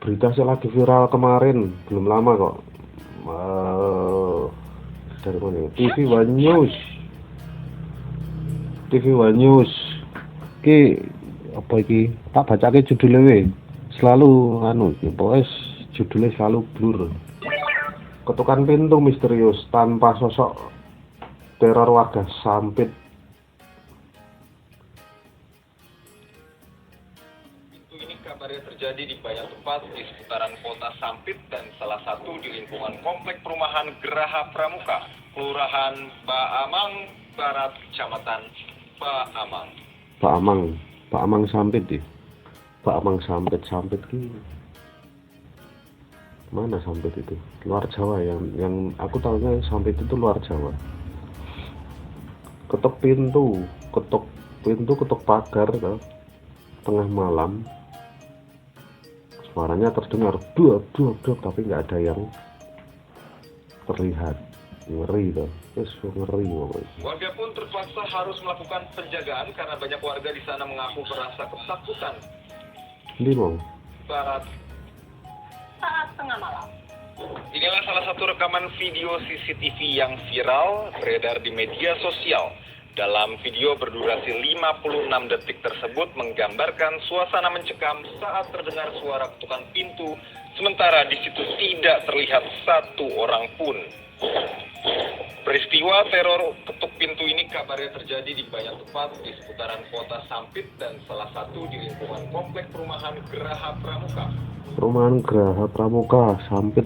berita sih lagi viral kemarin, belum lama kok. Dari mana ya? TV One News. TV One News. Ki apa iki? Tak bacake judulnya we. Selalu pokoknya judulnya selalu blur. Ketukan pintu misterius tanpa sosok, teror warga Sampit. Ini kabarnya terjadi di banyak tempat di seputaran kota Sampit dan salah satu di lingkungan komplek perumahan Geraha Pramuka, Kelurahan Baamang Barat, Kecamatan Baamang. Baamang Sampit ya. Baamang Sampit ki. Mana Sampit itu? Luar Jawa yang aku tahunya Sampit itu luar Jawa. Ketuk pintu, ketuk pagar toh. Tengah malam. Suaranya terdengar duak tapi nggak ada yang terlihat. Ngeri tuh. Ngeri pokoknya. Warga pun terpaksa harus melakukan penjagaan karena banyak warga di sana mengaku merasa ketakutan. Ini mau Barat saat tengah malam. Inilah salah satu rekaman video CCTV yang viral beredar di media sosial. Dalam video berdurasi 56 detik tersebut menggambarkan suasana mencekam saat terdengar suara ketukan pintu, sementara di situ tidak terlihat satu orang pun. Peristiwa teror ketuk pintu ini kabarnya terjadi di banyak tempat di seputaran kota Sampit dan salah satu di lingkungan komplek perumahan Geraha Pramuka. Perumahan Geraha Pramuka Sampit,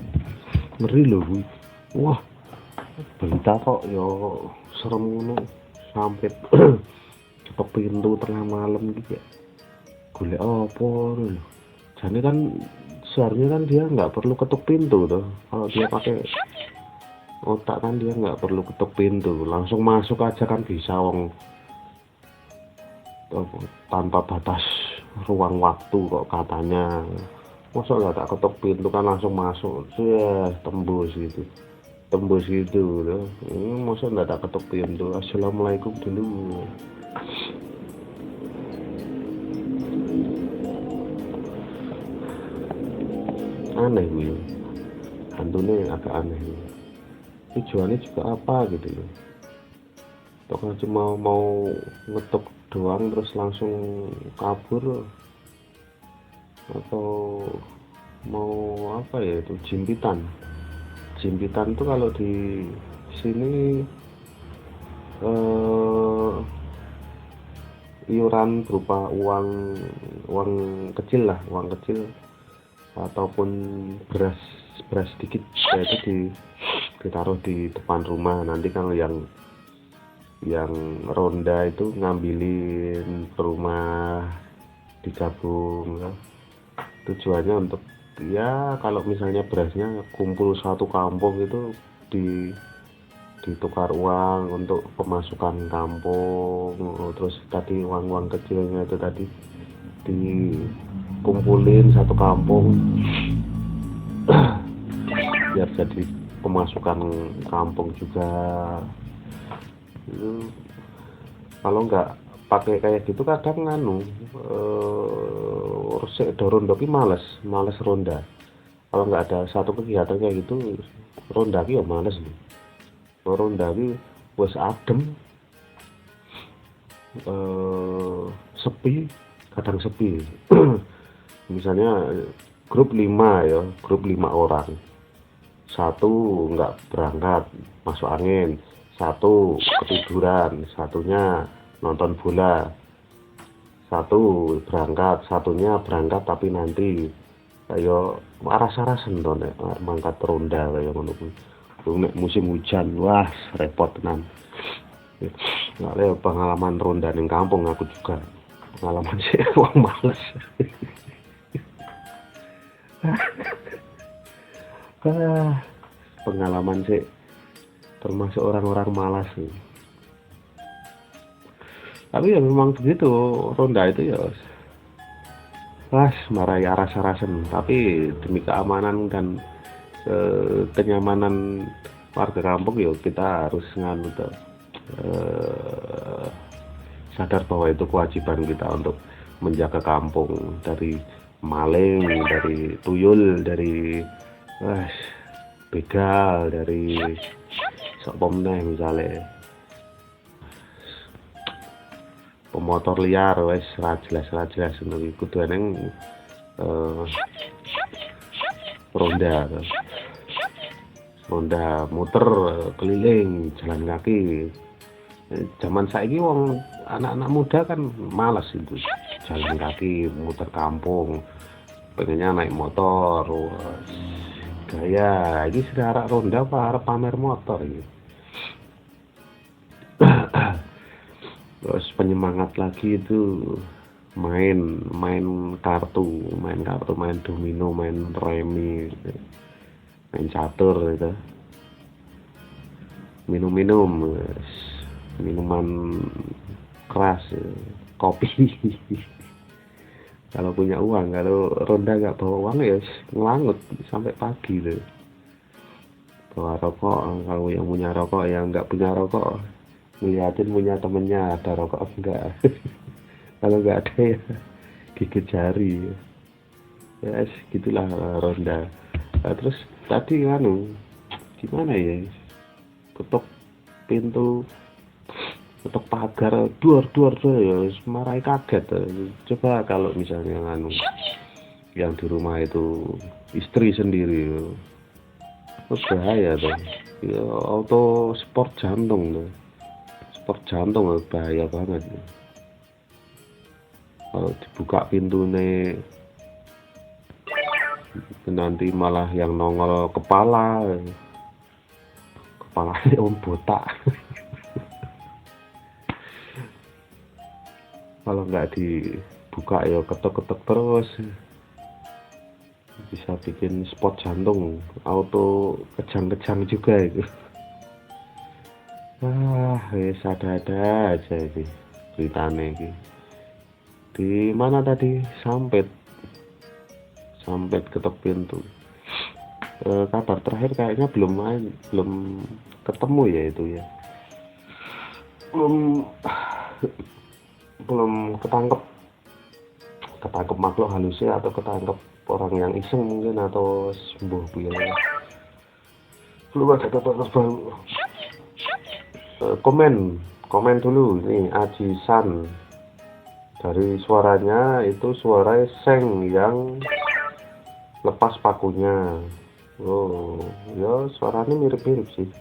ngeri loh Bu. Wah, berita kok yo serem ngono. Sampit ketuk pintu tengah malam gitu ya. Golek apa lho. Jane kan seharusnya kan dia nggak perlu ketuk pintu tuh. Kalau dia pakai otak kan dia nggak perlu ketuk pintu, langsung masuk aja kan bisa wong tanpa batas ruang waktu kok katanya. Masa nggak tak ketuk pintu kan langsung masuk, tembus gitu loh. Masa nggak tak ketuk pintu, assalamualaikum dulu. Aneh gue, hantunya agak aneh. Tujuannya juga apa gitu loh. Atau cuma mau ngetok doang terus langsung kabur, atau mau apa ya itu, jimpitan itu kalau di sini iuran berupa uang kecil ataupun beras sedikit, yaitu ditaruh di depan rumah. Nanti kalau yang ronda itu ngambilin ke rumah, digabung ya. Tujuannya untuk ya kalau misalnya berasnya kumpul satu kampung itu ditukar uang untuk pemasukan kampung. Terus tadi uang kecilnya itu tadi dikumpulin satu kampung biar jadi pemasukan kampung juga. Kalau nggak pakai kayak gitu kadang resik do ronda ki males ronda. Kalau nggak ada satu kegiatan kayak gitu, ronda ki ya males nih. Ronda ki wis adem, sepi, kadang sepi. Misalnya grup 5 orang, satu nggak berangkat masuk angin, satu ketiduran, satunya nonton bola, satunya berangkat tapi nanti ayo aras-arasen to nek mangkat ronda kaya ngono kuwi. Nek musim hujan, wah repot tenan. Nggak pengalaman ronda ning kampung aku juga. Pengalaman sih wong males. Pengalaman sih termasuk orang-orang malas sih. Tapi ya memang begitu, ronda itu ya marahi aras-arasen, tapi demi keamanan dan kenyamanan warga kampung ya kita harus sadar bahwa itu kewajiban kita untuk menjaga kampung dari maling, dari tuyul, dari begal, dari sok pomneh misalnya pemotor liar, wes ra jelas untuk kudu eneng ronda muter keliling jalan kaki. Zaman saiki wong anak-anak muda kan malas itu jalan kaki muter kampung, pengennya naik motor. Gaya ini sudah arah ronda apa arah pamer motor ini. Terus penyemangat lagi itu main kartu, main domino, main remi, main catur gitu. Minum minuman keras, kopi. Kalau punya uang, kalau ronda nggak bawa uang ya ngelangut sampai pagi loh. Bawa rokok, kalau yang punya rokok, yang nggak punya rokok ngeliatin punya temennya ada rokok enggak. Kalau nggak ada ya gigit jari. Ya gitulah ronda. Nah, terus tadi gimana ya, ketok pintu, ketok pagar, duar ya marai kaget. Coba kalau misalnya yang di rumah itu istri sendiri, terus bahaya tuh ya, auto sport jantung bahaya banget. Kalau dibuka pintu nih nanti malah yang nongol kepalanya om botak. Kalau nggak dibuka ya ketok-ketok terus, bisa bikin spot jantung, auto kejang-kejang juga itu. Wes ada-ada aja ini ceritanya ini. Di mana tadi sampai ketok pintu. Kabar terakhir kayaknya belum ketemu ya itu ya. Belum ketangkep makhluk halusnya, atau ketangkep orang yang iseng mungkin, atau sembuh biar belum ada kabar terbaru. Komen dulu nih Ajisan, dari suaranya itu suara seng yang lepas pakunya. Oh ya, suaranya mirip-mirip sih,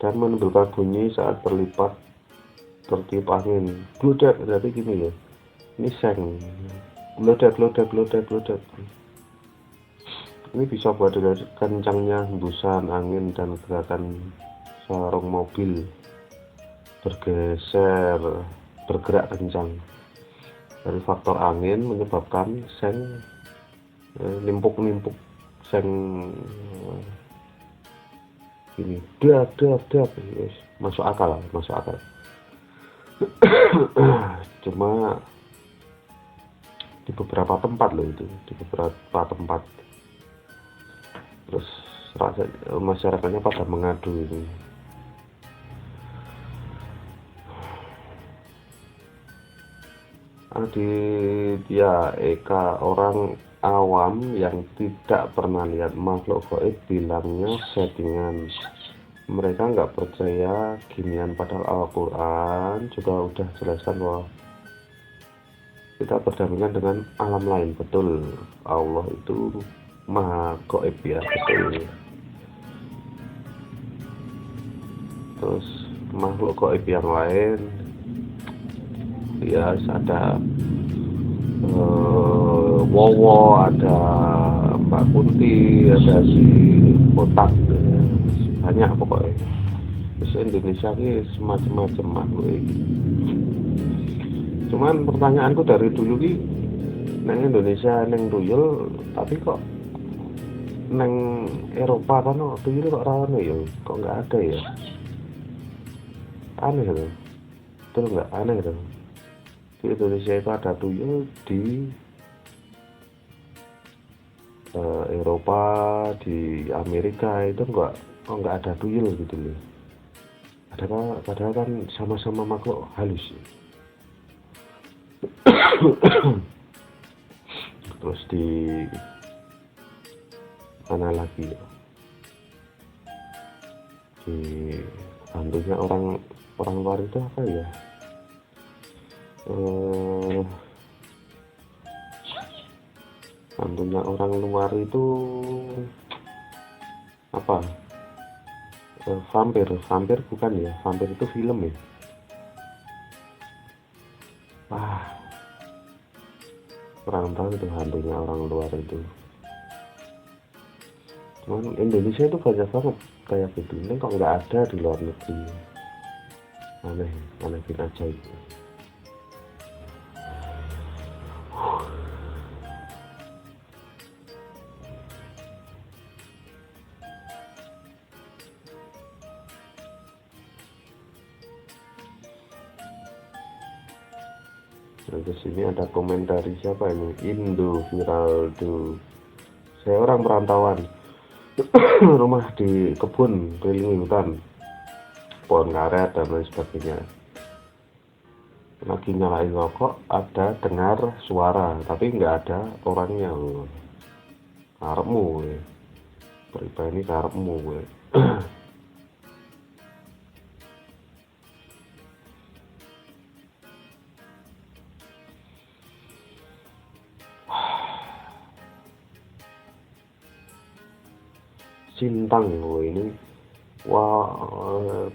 dan menimbulkan bunyi saat tertiup angin. Gludak, berarti gini ya, ini seng gludak. Ini bisa buat dari kencangnya hembusan angin dan gerakan sarung mobil bergerak kencang. Dari faktor angin menyebabkan seng nimpuk seng ini dak. Yes, masuk akal. Cuma di beberapa tempat loh itu, terus masyarakatnya pada mengadu ini. Aditya Eka, orang awam yang tidak pernah lihat makhluk gaib, bilangnya settingan. Mereka nggak percaya ginian, padahal Al-Quran juga udah jelaskan bahwa kita berdampingan dengan alam lain. Betul, Allah itu maha gaib ya, betul. Terus makhluk gaib yang lain ya ada Wowo, ada Mbak Kunti, ada si Botak, banyak pokoknya. Terus Indonesia ini semacam-macam makhluk ini. Cuman pertanyaanku dari dulu ini, neng Indonesia neng tuyul, tapi kok neng Eropa kan tuyul kok rame ya, kok nggak ada ya? Aneh loh, betul nggak? Aneh loh. Di Indonesia itu ada tuyul, di Eropa, di Amerika itu nggak ada tuyul gitu loh. Padahal kan sama-sama makhluk halus. terus di mana lagi ya? Di hantunya orang luar itu apa ya, hantunya orang luar itu apa, vampir bukan ya, vampir itu film ya. Wah, kurang tahu itu hantunya orang luar itu. Cuman Indonesia itu banyak banget kayak gitu, ini kok nggak ada di luar negeri. Aneh bin ajaib. Nah, di sini ada komen dari siapa ini? Indo Viraldo. Saya orang perantauan. Rumah di kebun, kelilingi hutan, pohon karet dan lain sebagainya. Lagi nyalain rokok, ada dengar suara, tapi nggak ada orangnya loh. Karepmu, pribadi karepmu. Sintang loh ini.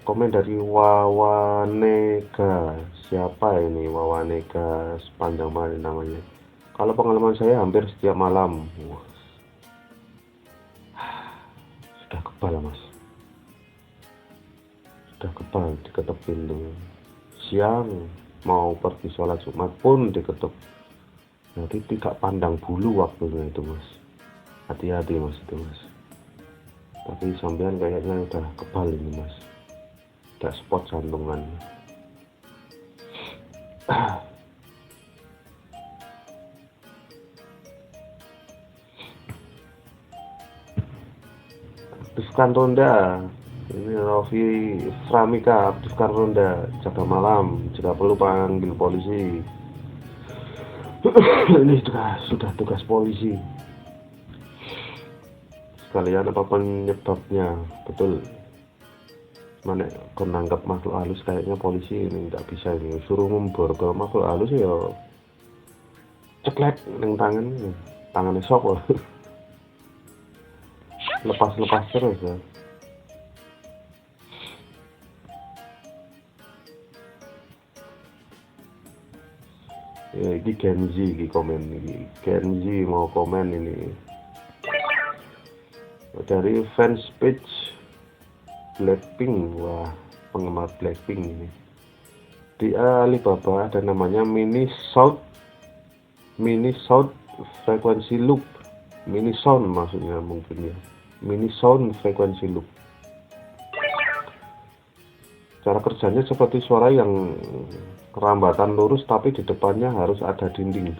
Komen dari Wawanega. Siapa ini Wawanega, sepanjang mana namanya? Kalau pengalaman saya hampir setiap malam. Wah, sudah kebal mas, sudah kebal diketok pintu. Siang mau pergi sholat Jumat pun diketok. Jadi tidak pandang bulu waktunya itu mas. Hati-hati mas itu mas. Tapi sampean kayaknya udah kebal ini mas, udah spot jantungan. Aktifkan ronda. Ini Rofi Framika, aktifkan ronda, jaga malam, jika perlu panggil polisi. Ini sudah tugas polisi. Sekalian apa penyebabnya, betul. Mana kon nangkap makhluk halus, kayaknya polisi ini nggak bisa ini, suruh memborgol makhluk halus ya ceklek neng tangannya sok loh. lepas terus ya. Ya ini Genzi ini komen ini, Genzi mau komen ini dari fans page Blackpink. Wah, penggemar Blackpink ini. Di Alibaba ada namanya mini sound frequency loop. Mini sound maksudnya mungkin ya. Mini sound frequency loop. Cara kerjanya seperti suara yang rambatan lurus tapi di depannya harus ada dinding,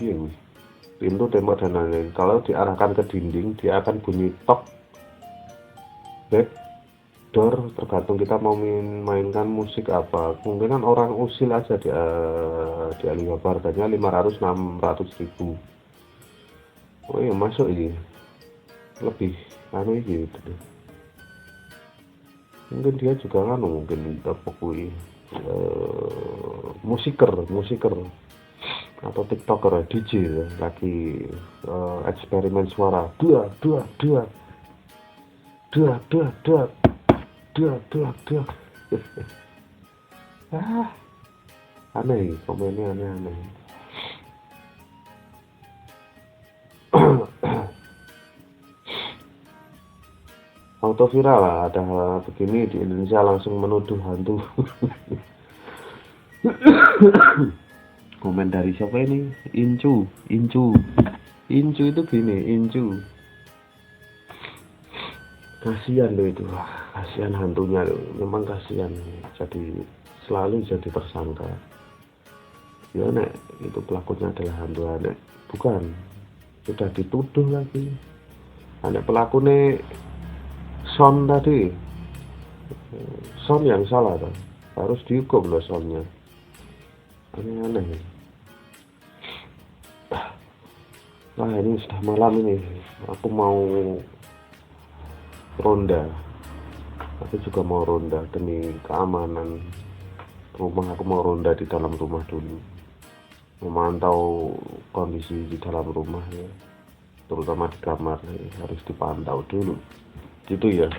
pintu, tembok dan lain-lain. Kalau diarahkan ke dinding, dia akan bunyi tok, back door, tergantung kita mau mainkan musik apa. Kemungkinan orang usil aja di Alibaba harganya 500-600 ribu. Oh iya, masuk ini lebih gitu deh. Mungkin dia juga mungkin terpukui musiker atau tiktoker, DJ ya, lagi eksperimen suara dua aneh, komennya aneh. Auto viral lah, ada hal begini di Indonesia langsung menuduh hantu. Komen dari siapa ini? Incu itu gini, Incu. Kasihan loh itu, kasihan hantunya loh, memang kasihan. Jadi selalu jadi tersangka. Ya nek itu pelakunya adalah hantu, nek bukan, sudah dituduh lagi. Nek pelakunya Son tadi, Son yang salah kan, harus dihukum loh Sonnya. Aneh. Nah ini sudah malam ini, aku mau ronda. Aku juga mau ronda demi keamanan rumah. Aku mau ronda di dalam rumah dulu, memantau kondisi di dalam rumah ya, terutama di kamar harus dipantau dulu gitu ya.